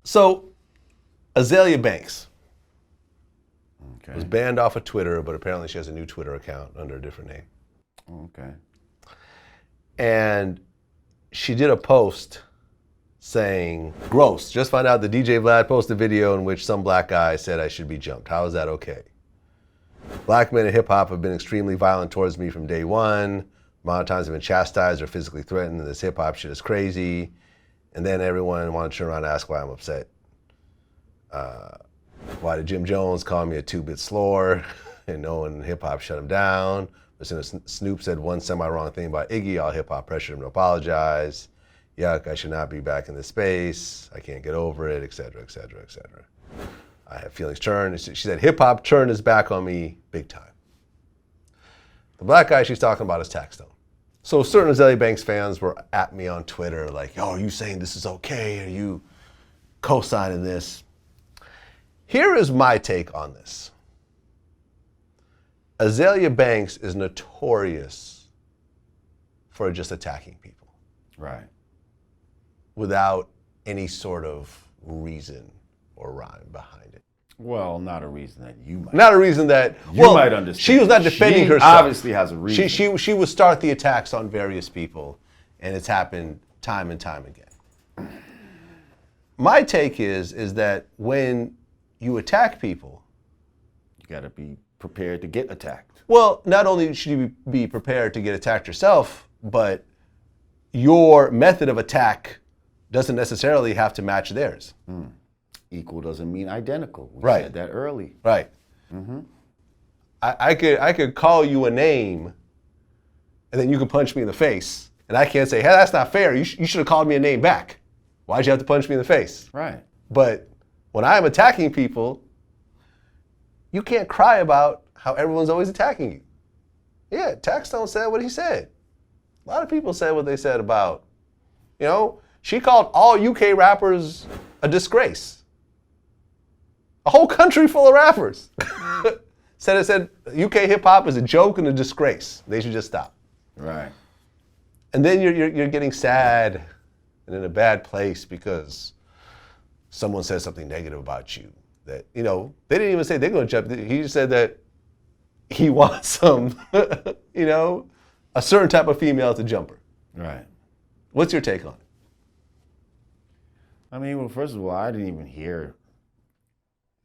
So, Azealia Banks was banned off of Twitter, but apparently she has a new Twitter account under a different name. Okay. And she did a post saying, gross, just found out the DJ Vlad posted a video in which some black guy said I should be jumped. How is that okay? Black men in hip hop have been extremely violent towards me from day one. A lot of times I've been chastised or physically threatened, and this hip hop shit is crazy. And then everyone wanted to turn around and ask why I'm upset. Why did Jim Jones call me a 2-bit slore? And no one in hip hop shut him down. As soon as Snoop said one semi-wrong thing about Iggy, all hip hop pressured him to apologize. Yuck, I should not be back in this space. I can't get over it, et cetera, et cetera, et cetera. I have feelings turned. She said hip hop turned his back on me big time. The black guy she's talking about is Taxstone. So certain Azealia Banks fans were at me on Twitter like, yo, are you saying this is okay? Are you co-signing this? Here is my take on this. Azealia Banks is notorious for just attacking people. Right. Without any sort of reason or rhyme behind it. Well, not a reason that you might. Not a reason that you might understand. She was not defending herself. Obviously has a reason. She would start the attacks on various people, and it's happened time and time again. My take is that when you attack people, you gotta be prepared to get attacked. Well, not only should you be prepared to get attacked yourself, but your method of attack doesn't necessarily have to match theirs. Equal doesn't mean identical. We Right. said that early. Right. Mm-hmm. I could call you a name, and then you can punch me in the face, and I can't say, hey, that's not fair. You should have called me a name back. Why'd you have to punch me in the face? Right. But when I'm attacking people, you can't cry about how everyone's always attacking you. Yeah, Taxstone said what he said. A lot of people said what they said about, she called all UK rappers a disgrace. A whole country full of rappers said UK hip hop is a joke and a disgrace. They should just stop. Right. And then you're getting sad and in a bad place because someone said something negative about you. That, they didn't even say they're going to jump. He just said that he wants some, a certain type of female to jump her. Right. What's your take on it? I mean, well, first of all, I didn't even hear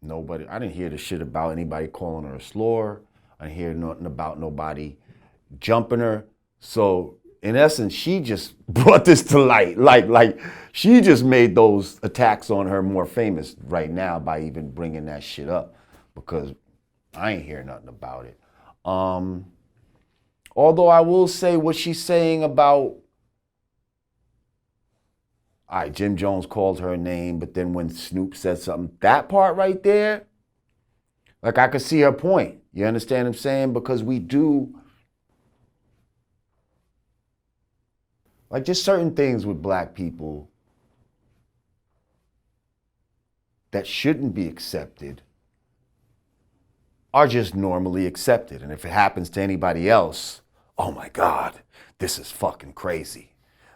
I didn't hear the shit about anybody calling her a slore. I didn't hear nothing about nobody jumping her. So in essence, she just brought this to light. Like she just made those attacks on her more famous right now by even bringing that shit up, because I ain't hear nothing about it. Although I will say what she's saying about, all right, Jim Jones called her a name, but then when Snoop said something, that part right there, like I could see her point. You understand what I'm saying? Because we do, like just certain things with black people that shouldn't be accepted are just normally accepted. And if it happens to anybody else, oh my God, this is fucking crazy.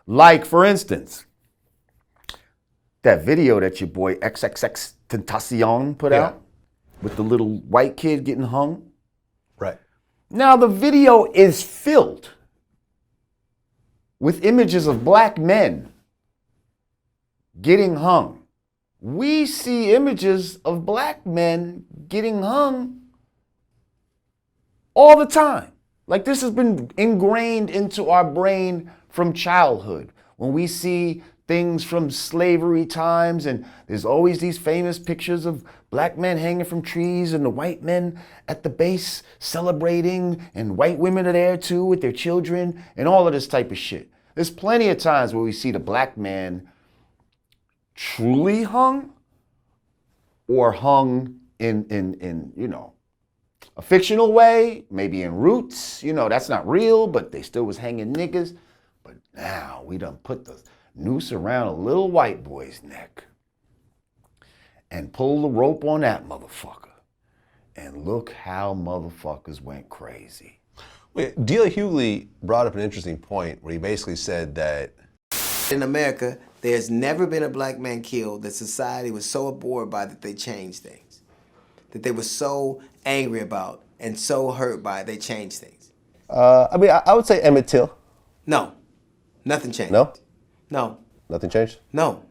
Like, for instance, that video that your boy XXX Tentacion put out with the little white kid getting hung. Right. Now the video is filled with images of black men getting hung. We see images of black men getting hung all the time. Like, this has been ingrained into our brain from childhood. When we see things from slavery times, and there's always these famous pictures of black men hanging from trees and the white men at the base celebrating, and white women are there too with their children and all of this type of shit. There's plenty of times where we see the black man truly hung or hung in a fictional way, maybe in Roots, that's not real, but they still was hanging niggas. But now we done put the noose around a little white boy's neck and pull the rope on that motherfucker. And look how motherfuckers went crazy. Wait, D.L. Hughley brought up an interesting point where he basically said that In America, there's never been a black man killed that society was so abhorred by that they changed things. That they were so angry about and so hurt by they changed things. I mean, I would say Emmett Till. No, nothing changed. No? No, Nothing changed? no.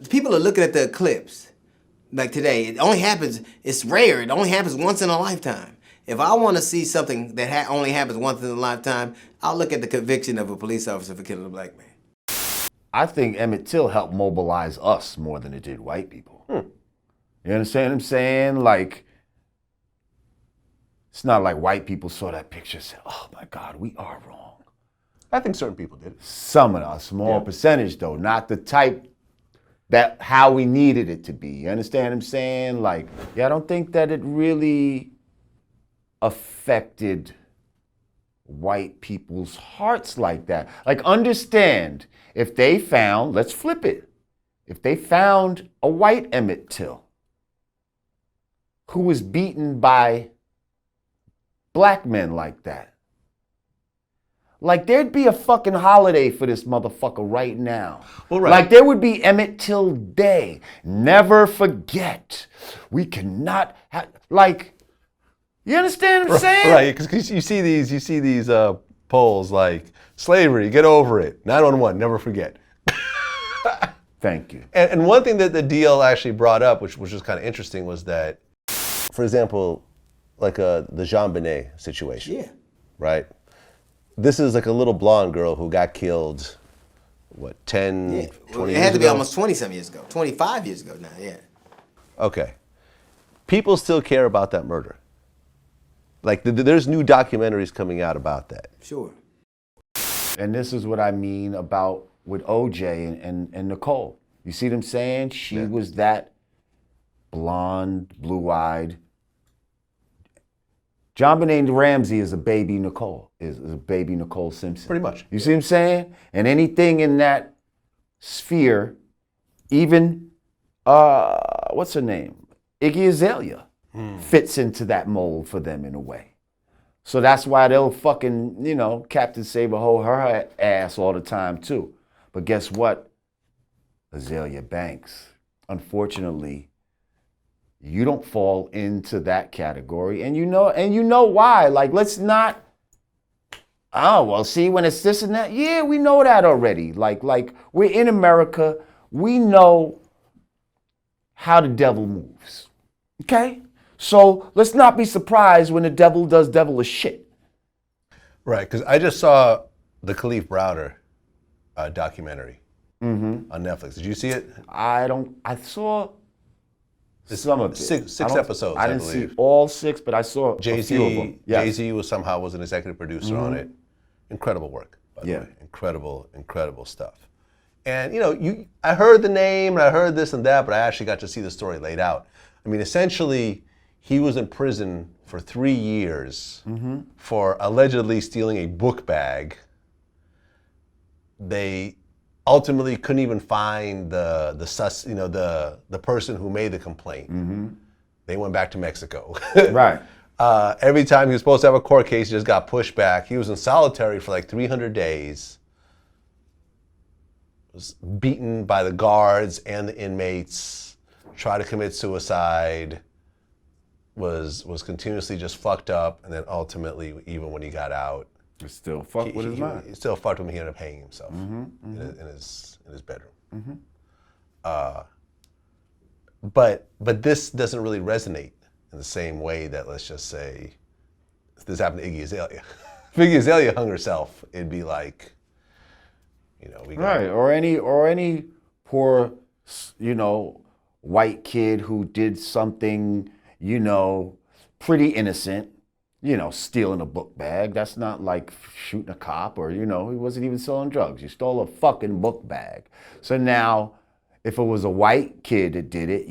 People are looking at the eclipse. Like today, it only happens, it's rare, it only happens once in a lifetime. If I want to see something that only happens once in a lifetime, I'll look at the conviction of a police officer for killing a black man. I think Emmett Till helped mobilize us more than it did white people. You understand what I'm saying? Like, it's not like white people saw that picture and said, oh my God, we are wrong. I think certain people did. Some of us, small percentage though, not the type that how we needed it to be. You understand what I'm saying? Like, yeah, I don't think that it really affected white people's hearts like that. Like, understand, if they found, let's flip it, if they found a white Emmett Till who was beaten by black men like that, like, there'd be a fucking holiday for this motherfucker right now. Well, right. Like, there would be Emmett Till Day. Never forget. We cannot have, like, you understand what I'm saying? Right, because you see these polls like, slavery, get over it. 911, never forget. Thank you. And one thing that the deal actually brought up, which was kind of interesting, was that, for example, like the Jean Benet situation. Yeah. Right? This is like a little blonde girl who got killed, what, 10, 20 years ago? It had to be almost 20-some years ago. 25 years ago now, yeah. Okay. People still care about that murder. Like, there's new documentaries coming out about that. Sure. And this is what I mean about with OJ and Nicole. You see what I'm saying? She was that blonde, blue-eyed. John Benet Ramsey is a baby Nicole, is a baby Nicole Simpson. Pretty much. You see what I'm saying? And anything in that sphere, even, what's her name? Iggy Azalea fits into that mold for them in a way. So that's why they'll fucking, Captain Saber hold her ass all the time too. But guess what? Azealia Banks, unfortunately, you don't fall into that category, and you know why. Like, let's not, oh, well, see, when it's this and that, yeah, we know that already. Like we're in America, we know how the devil moves, okay? So let's not be surprised when the devil does devilish shit. Right, because I just saw the Kalief Browder documentary on Netflix. Did you see it? I saw some of it. Six episodes, I didn't believe. see all 6, but I saw a few of them. Yes. Jay-Z was an executive producer on it. Incredible work, by the way. Incredible stuff. And I heard the name and I heard this and that, but I actually got to see the story laid out. I mean, essentially, he was in prison for 3 years for allegedly stealing a book bag. They ultimately couldn't even find the person who made the complaint. They went back to Mexico. Right. Every time he was supposed to have a court case, he just got pushed back. He was in solitary for like 300 days. Was beaten by the guards and the inmates. Tried to commit suicide. Was continuously just fucked up, and then ultimately, even when he got out, It's still fucked with his mind. He still fucked when he ended up hanging himself in his bedroom. But this doesn't really resonate in the same way that, let's just say, if this happened to Iggy Azalea. If Iggy Azalea hung herself, it'd be like, we got Right, or any poor, white kid who did something, pretty innocent, stealing a book bag. That's not like shooting a cop or, he wasn't even selling drugs. You stole a fucking book bag. So now, if it was a white kid that did it,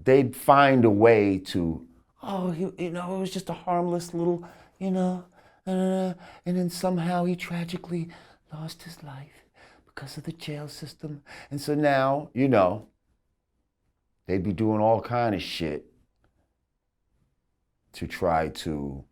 they'd find a way to, it was just a harmless little, and then somehow he tragically lost his life because of the jail system. And so now, they'd be doing all kind of shit to try to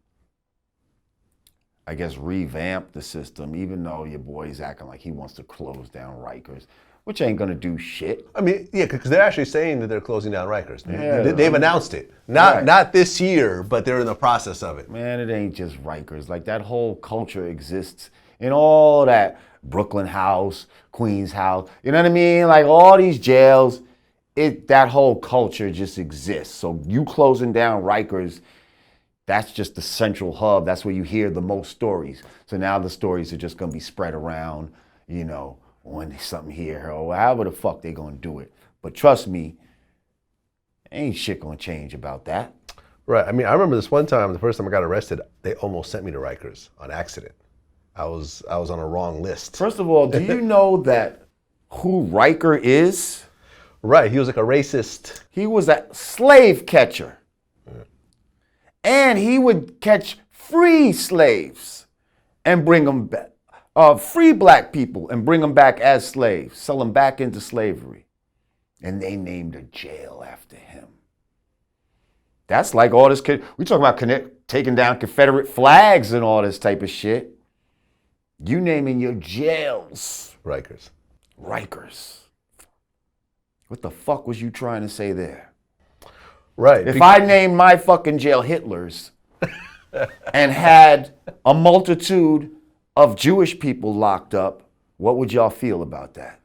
I guess, revamp the system, even though your boy's acting like he wants to close down Rikers, which ain't gonna do shit. I mean, yeah, because they're actually saying that they're closing down Rikers. Yeah, They've announced it. Right. Not this year, but they're in the process of it. Man, it ain't just Rikers. Like, that whole culture exists in all that Brooklyn House, Queens House. You know what I mean? Like, all these jails, that whole culture just exists. So you closing down Rikers, that's just the central hub. That's where you hear the most stories. So now the stories are just gonna be spread around, you know, when there's something here or however the fuck they gonna do it. But trust me, ain't shit gonna change about that. Right. I mean, I remember this one time, the first time I got arrested, they almost sent me to Rikers on accident. I was on a wrong list. First of all, do you know that who Riker is? Right. He was like a racist. He was a slave catcher. And he would catch free slaves and bring them back, free black people and bring them back as slaves, sell them back into slavery. And they named a jail after him. That's like all this, we talking about taking down Confederate flags and all this type of shit. You naming your jails Rikers. Rikers. What the fuck was you trying to say there? Right. If I named my fucking jail Hitler's and had a multitude of Jewish people locked up, what would y'all feel about that?